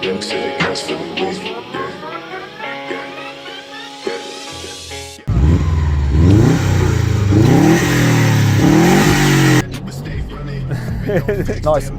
Young city guys for the week. Nice.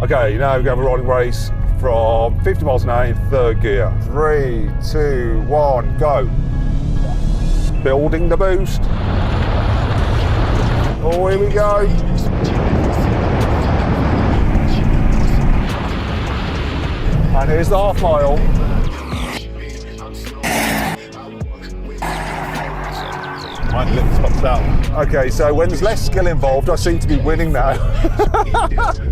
Okay, now we're going to have a riding race from 50 miles an hour in third gear. 3, 2, 1, go. Building the boost. Oh, here we go. And here's the half mile. Mine lip tops out. Okay, so when there's less skill involved, I seem to be winning now.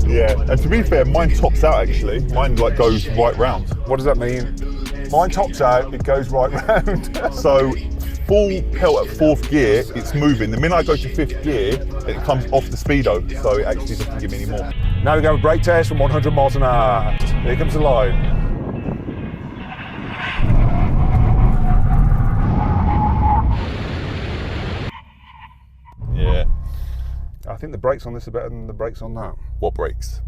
Yeah, and to be fair, mine tops out actually. Mine like goes right round. What does that mean? Mine tops out, it goes right round. So full pelt at fourth gear, it's moving. The minute I go to fifth gear, it comes off the speedo, so it actually doesn't give me any more. Now we go with brake test from 100 miles an hour. Here comes the line. Yeah. I think the brakes on this are better than the brakes on that. What brakes?